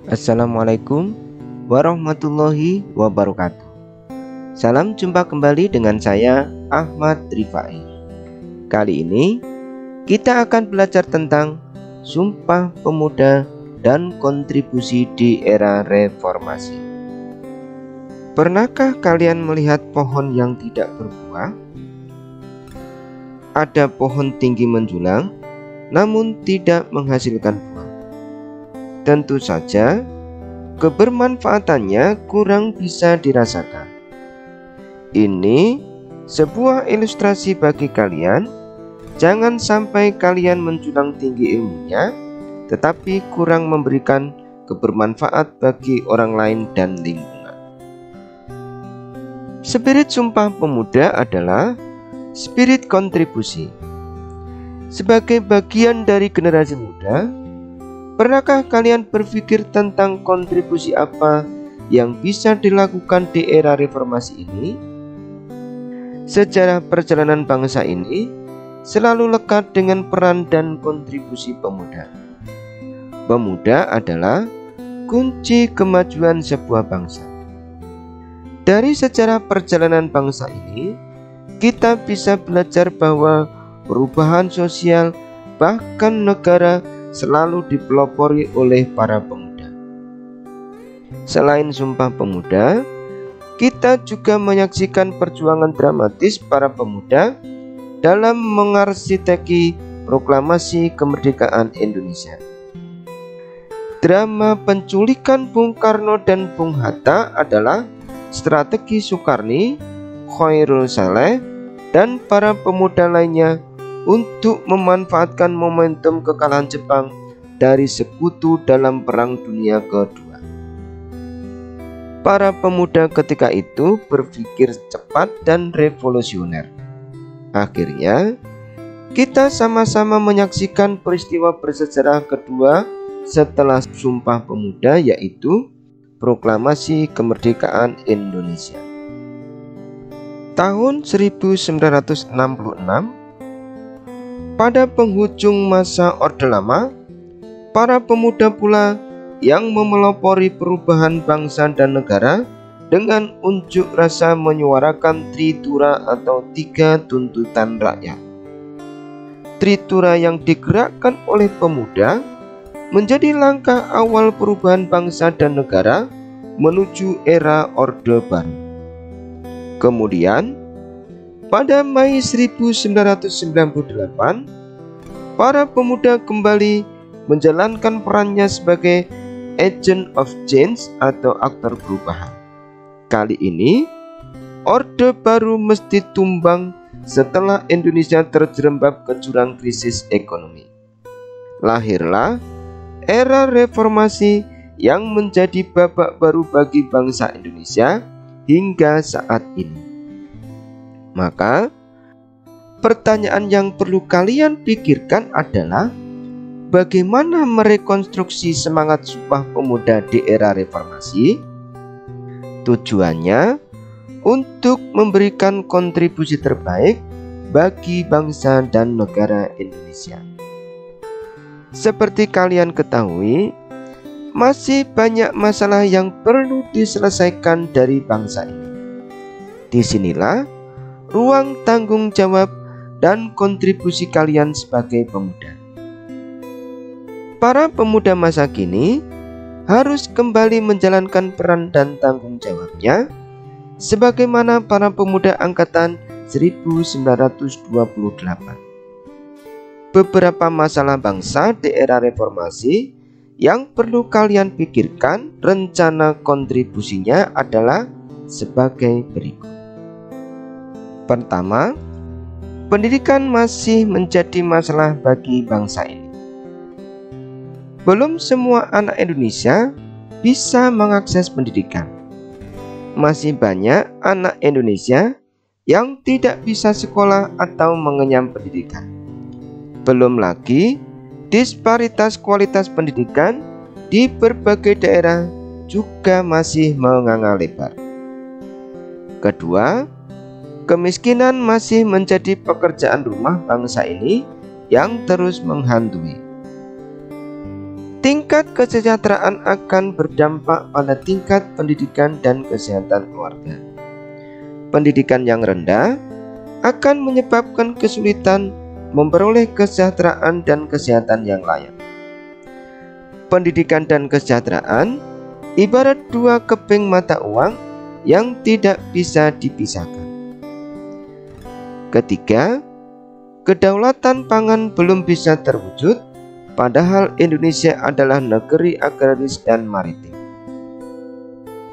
Assalamualaikum warahmatullahi wabarakatuh. Salam jumpa kembali dengan saya Ahmad Rifai. Kali ini kita akan belajar tentang Sumpah Pemuda dan kontribusi di era reformasi. Pernahkah kalian melihat pohon yang tidak berbuah? Ada pohon tinggi menjulang namun tidak menghasilkan buah. Tentu saja kebermanfaatannya kurang bisa dirasakan. Ini sebuah ilustrasi bagi kalian. Jangan sampai kalian menjulang tinggi ilmunya tetapi kurang memberikan kebermanfaat bagi orang lain dan lingkungan. Spirit Sumpah Pemuda adalah spirit kontribusi. Sebagai bagian dari generasi muda, pernahkah kalian berpikir tentang kontribusi apa yang bisa dilakukan di era reformasi ini? Sejarah perjalanan bangsa ini selalu lekat dengan peran dan kontribusi pemuda. Pemuda adalah kunci kemajuan sebuah bangsa. Dari sejarah perjalanan bangsa ini, kita bisa belajar bahwa perubahan sosial bahkan negara selalu dipelopori oleh para pemuda. Selain Sumpah Pemuda, kita juga menyaksikan perjuangan dramatis para pemuda dalam mengarsiteki proklamasi kemerdekaan Indonesia. Drama penculikan Bung Karno dan Bung Hatta adalah strategi Soekarni, Khairul Saleh, dan para pemuda lainnya untuk memanfaatkan momentum kekalahan Jepang dari sekutu dalam Perang Dunia Kedua. Para pemuda ketika itu berpikir cepat dan revolusioner. Akhirnya, kita sama-sama menyaksikan peristiwa bersejarah kedua setelah Sumpah Pemuda, yaitu Proklamasi Kemerdekaan Indonesia. Tahun 1966, pada penghujung masa Orde Lama, para pemuda pula yang memelopori perubahan bangsa dan negara dengan unjuk rasa menyuarakan Tritura atau 3 tuntutan rakyat. Tritura yang digerakkan oleh pemuda menjadi langkah awal perubahan bangsa dan negara menuju era Orde Baru. Kemudian, pada Mei 1998, para pemuda kembali menjalankan perannya sebagai agent of change atau aktor perubahan. Kali ini, Orde Baru mesti tumbang setelah Indonesia terjerembab ke jurang krisis ekonomi. Lahirlah era reformasi yang menjadi babak baru bagi bangsa Indonesia hingga saat ini. Maka, pertanyaan yang perlu kalian pikirkan adalah bagaimana merekonstruksi semangat Sumpah Pemuda di era reformasi? Tujuannya untuk memberikan kontribusi terbaik bagi bangsa dan negara Indonesia. Seperti kalian ketahui, masih banyak masalah yang perlu diselesaikan dari bangsa ini. Disinilah ruang tanggung jawab dan kontribusi kalian sebagai pemuda. Para pemuda masa kini harus kembali menjalankan peran dan tanggung jawabnya sebagaimana para pemuda angkatan 1928. Beberapa masalah bangsa di era reformasi yang perlu kalian pikirkan, rencana kontribusinya adalah sebagai berikut. Pertama, pendidikan masih menjadi masalah bagi bangsa ini. Belum semua anak Indonesia bisa mengakses pendidikan. Masih banyak anak Indonesia yang tidak bisa sekolah atau mengenyam pendidikan. Belum lagi disparitas kualitas pendidikan di berbagai daerah juga masih menganga lebar. Kedua, kemiskinan masih menjadi pekerjaan rumah bangsa ini yang terus menghantui. Tingkat kesejahteraan akan berdampak pada tingkat pendidikan dan kesehatan keluarga. Pendidikan yang rendah akan menyebabkan kesulitan memperoleh kesejahteraan dan kesehatan yang layak. Pendidikan dan kesejahteraan ibarat dua keping mata uang yang tidak bisa dipisahkan. Ketiga, kedaulatan pangan belum bisa terwujud, padahal Indonesia adalah negeri agraris dan maritim.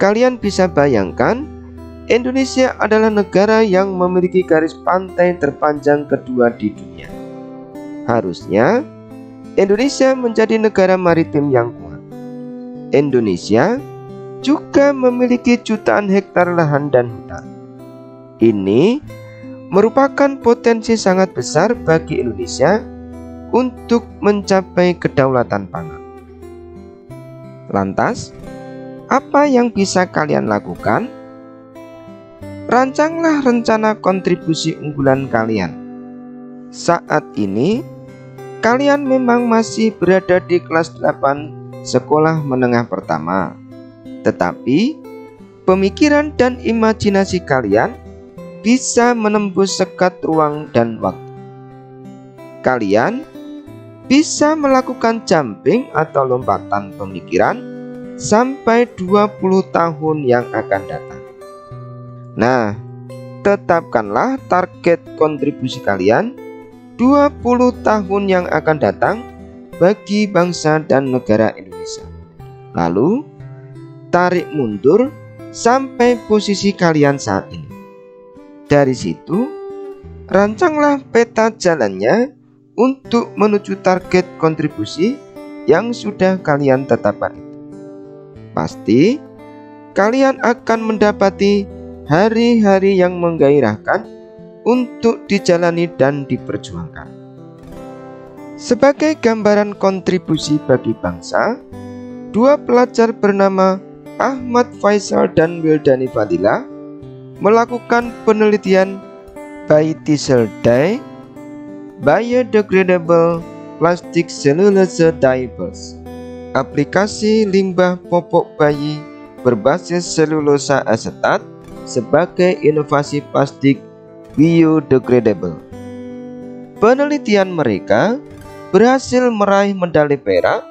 Kalian bisa bayangkan, Indonesia adalah negara yang memiliki garis pantai terpanjang kedua di dunia. Harusnya, Indonesia menjadi negara maritim yang kuat. Indonesia juga memiliki jutaan hektar lahan dan hutan. Ini merupakan potensi sangat besar bagi Indonesia untuk mencapai kedaulatan pangan. Lantas, apa yang bisa kalian lakukan? Rancanglah rencana kontribusi unggulan kalian. Saat ini, kalian memang masih berada di kelas 8 sekolah menengah pertama. Tetapi, pemikiran dan imajinasi kalian bisa menembus sekat ruang dan waktu. Kalian bisa melakukan jumping atau lompatan pemikiran sampai 20 tahun yang akan datang. Nah, tetapkanlah target kontribusi kalian 20 tahun yang akan datang bagi bangsa dan negara Indonesia. Lalu, tarik mundur sampai posisi kalian saat ini. Dari situ, rancanglah peta jalannya untuk menuju target kontribusi yang sudah kalian tetapkan. Pasti, kalian akan mendapati hari-hari yang menggairahkan untuk dijalani dan diperjuangkan. Sebagai gambaran kontribusi bagi bangsa, dua pelajar bernama Ahmad Faisal dan Wildani Fadila melakukan penelitian Biodiesel Dye, Biodegradable Plastic Cellulose Diapers, aplikasi limbah popok bayi berbasis selulosa asetat sebagai inovasi plastik biodegradable. Penelitian mereka berhasil meraih medali perak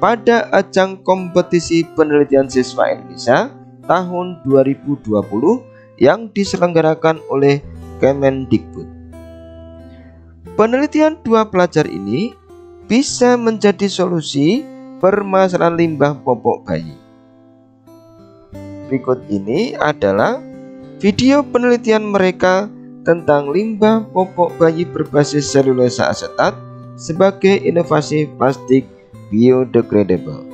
pada ajang kompetisi penelitian siswa Indonesia tahun 2020 yang diselenggarakan oleh Kemendikbud. Penelitian dua pelajar ini bisa menjadi solusi permasalahan limbah popok bayi. Berikut ini adalah video penelitian mereka tentang limbah popok bayi berbasis selulosa asetat sebagai inovasi plastik biodegradable.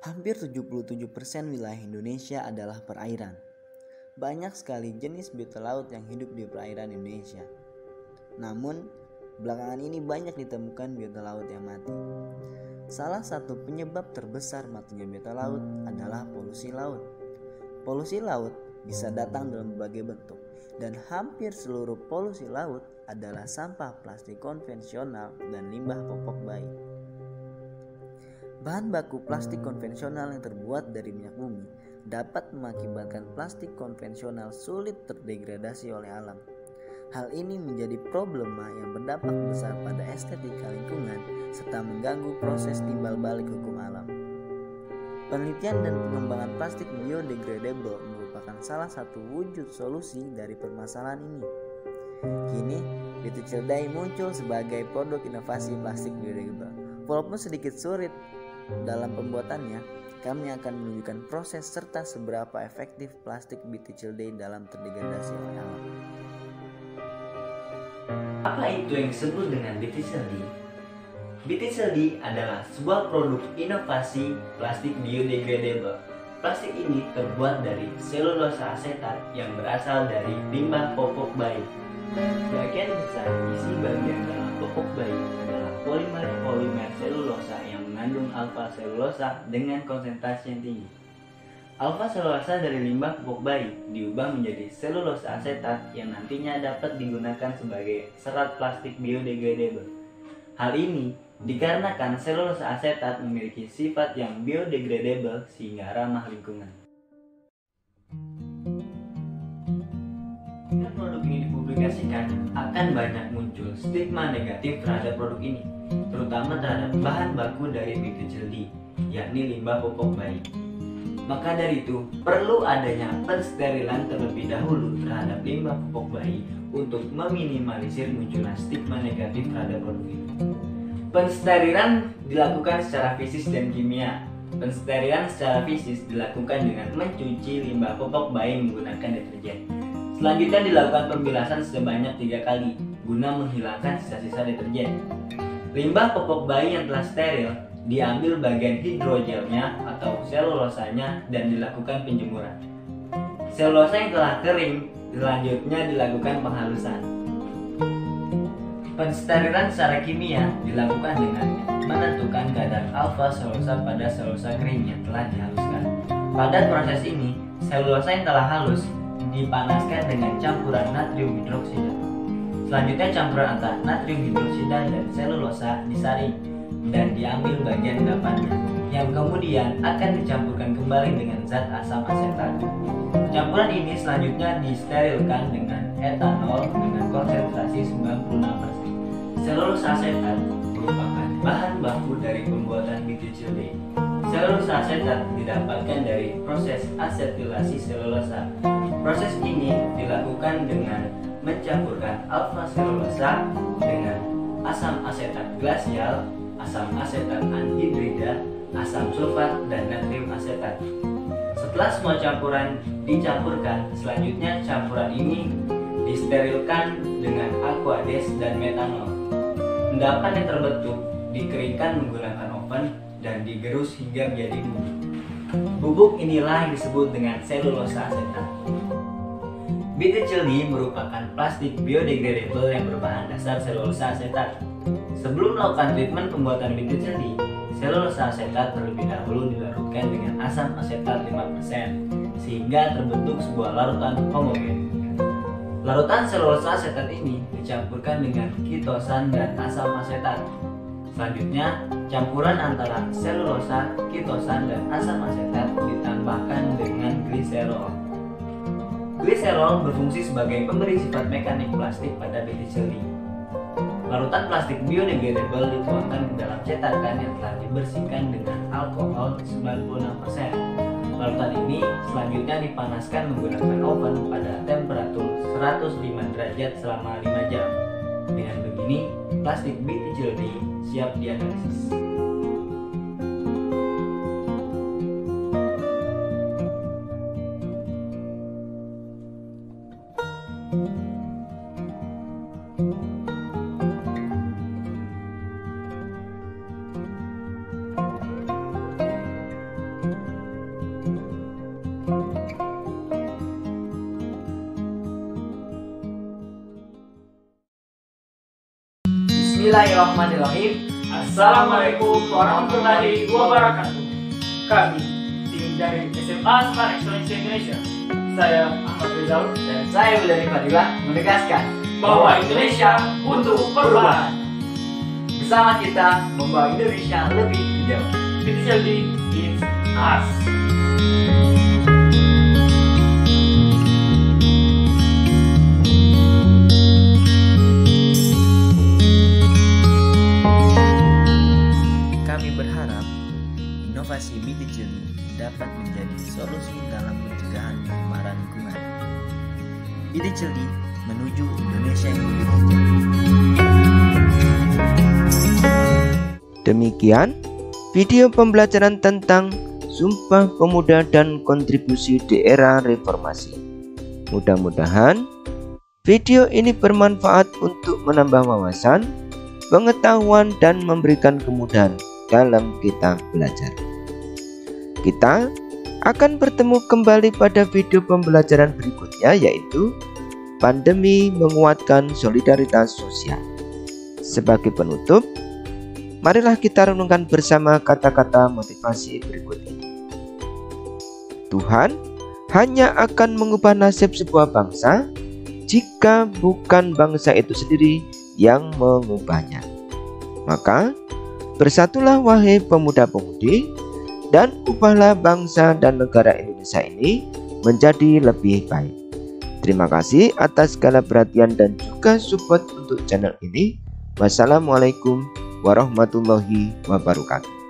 Hampir 77% wilayah Indonesia adalah perairan. Banyak sekali jenis biota laut yang hidup di perairan Indonesia. Namun, belakangan ini banyak ditemukan biota laut yang mati. Salah satu penyebab terbesar matinya biota laut adalah polusi laut. Polusi laut bisa datang dalam berbagai bentuk, dan hampir seluruh polusi laut adalah sampah plastik konvensional dan limbah popok bayi. Bahan baku plastik konvensional yang terbuat dari minyak bumi dapat mengakibatkan plastik konvensional sulit terdegradasi oleh alam. Hal ini menjadi problema yang berdampak besar pada estetika lingkungan serta mengganggu proses timbal balik hukum alam. Penelitian dan pengembangan plastik biodegradable merupakan salah satu wujud solusi dari permasalahan ini. Kini, Biodiesel Dye muncul sebagai produk inovasi plastik biodegradable. Walaupun sedikit sulit dalam pembuatannya, kami akan menunjukkan proses serta seberapa efektif plastik Biodiesel Dye dalam terdegradasi oleh alam. Apa itu yang disebut dengan Biodiesel Dye? Biodiesel Dye adalah sebuah produk inovasi plastik biodegradable. Plastik ini terbuat dari selulosa asetat yang berasal dari limbah popok bayi. Sebagian besar isi bagian dalam popok bayi adalah polimer selulosa yang mengandung alfa selulosa dengan konsentrasi yang tinggi. Alfa selulosa dari limbah pupuk bayi diubah menjadi selulosa asetat yang nantinya dapat digunakan sebagai serat plastik biodegradable. Hal ini dikarenakan selulosa asetat memiliki sifat yang biodegradable sehingga ramah lingkungan. Jika produk ini dipublikasikan, akan banyak muncul stigma negatif terhadap produk ini, terutama terhadap bahan baku dari BTCLD, yakni limbah pupuk bayi. Maka dari itu, perlu adanya pensterilan terlebih dahulu terhadap limbah pupuk bayi untuk meminimalisir munculnya stigma negatif terhadap produk ini. Pensterilan dilakukan secara fisik dan kimia. Pensterilan secara fisik dilakukan dengan mencuci limbah pupuk bayi menggunakan deterjen. Selanjutnya dilakukan pembilasan sebanyak 3 kali guna menghilangkan sisa-sisa deterjen. Limbah pupuk bayi yang telah steril diambil bagian hidrogelnya atau selulosanya dan dilakukan penjemuran. Selulosa yang telah kering selanjutnya dilakukan penghalusan. Pensterilan secara kimia dilakukan dengan menentukan kadar alfa selulosa pada selulosa kering yang telah dihaluskan. Pada proses ini, selulosa yang telah halus dipanaskan dengan campuran natrium hidroksida. Selanjutnya campuran antara natrium hidroksida dan selulosa disaring dan diambil bagian endapannya, yang kemudian akan dicampurkan kembali dengan zat asam asetat. Campuran ini selanjutnya disterilkan dengan etanol dengan konsentrasi 96%. Selulosa asetat merupakan bahan baku dari pembuatan BTCLD. Selulosa asetat didapatkan dari proses asetilasi selulosa. Proses ini dilakukan dengan mencampurkan alfa selulosa dengan asam asetat glasial, asam asetat anhidrida, asam sulfat, dan natrium asetat. Setelah semua campuran dicampurkan, selanjutnya campuran ini disterilkan dengan aquades dan metanol. Endapan yang terbentuk dikeringkan menggunakan oven dan digerus hingga menjadi bubuk. Bubuk inilah yang disebut dengan selulosa asetat. BTCLD merupakan plastik biodegradable yang berbahan dasar selulosa asetat. Sebelum melakukan treatment pembuatan BTCLD, selulosa asetat terlebih dahulu dilarutkan dengan asam asetat 5% sehingga terbentuk sebuah larutan homogen. Larutan selulosa asetat ini dicampurkan dengan kitosan dan asam asetat. Selanjutnya, campuran antara selulosa, kitosan, dan asam asetat ditambahkan dengan gliserol. Gliserol berfungsi sebagai pemberi sifat mekanik plastik pada BTCLD. Larutan plastik biodegradable dituangkan ke dalam cetakan yang telah dibersihkan dengan alkohol 96%. Larutan ini selanjutnya dipanaskan menggunakan oven pada temperatur 105 derajat selama 5 jam. Dengan begini, plastik BTCLD siap dianalisis. Bismillahirrahmanirrahim. Assalamualaikum warahmatullahi wabarakatuh. Kami tim dari SMA Smart Excellence Indonesia. Saya Ahmad Rizal Dan saya Wulandari Fadila menegaskan bahwa Indonesia untuk perubahan. bersama kita membawa Indonesia lebih jauh. BTCLD is us. Kami berharap inovasi BTCLD dapat menjadi solusi dalam pencegahan pencemaran lingkungan. BTCLD menuju Indonesia yang lebih hijau. Demikian video pembelajaran tentang Sumpah Pemuda dan Kontribusi di Era Reformasi. Mudah-mudahan video ini bermanfaat untuk menambah wawasan, pengetahuan, dan memberikan kemudahan dalam kita belajar. Kita akan bertemu kembali pada video pembelajaran berikutnya, yaitu pandemi menguatkan solidaritas sosial. Sebagai penutup, marilah kita renungkan bersama kata-kata motivasi berikut ini. Tuhan hanya akan mengubah nasib sebuah bangsa jika bukan bangsa itu sendiri yang mengubahnya. Maka bersatulah wahai pemuda-pemudi, dan ubahlah bangsa dan negara Indonesia ini menjadi lebih baik. Terima kasih atas segala perhatian dan juga support untuk channel ini. Wassalamualaikum warahmatullahi wabarakatuh.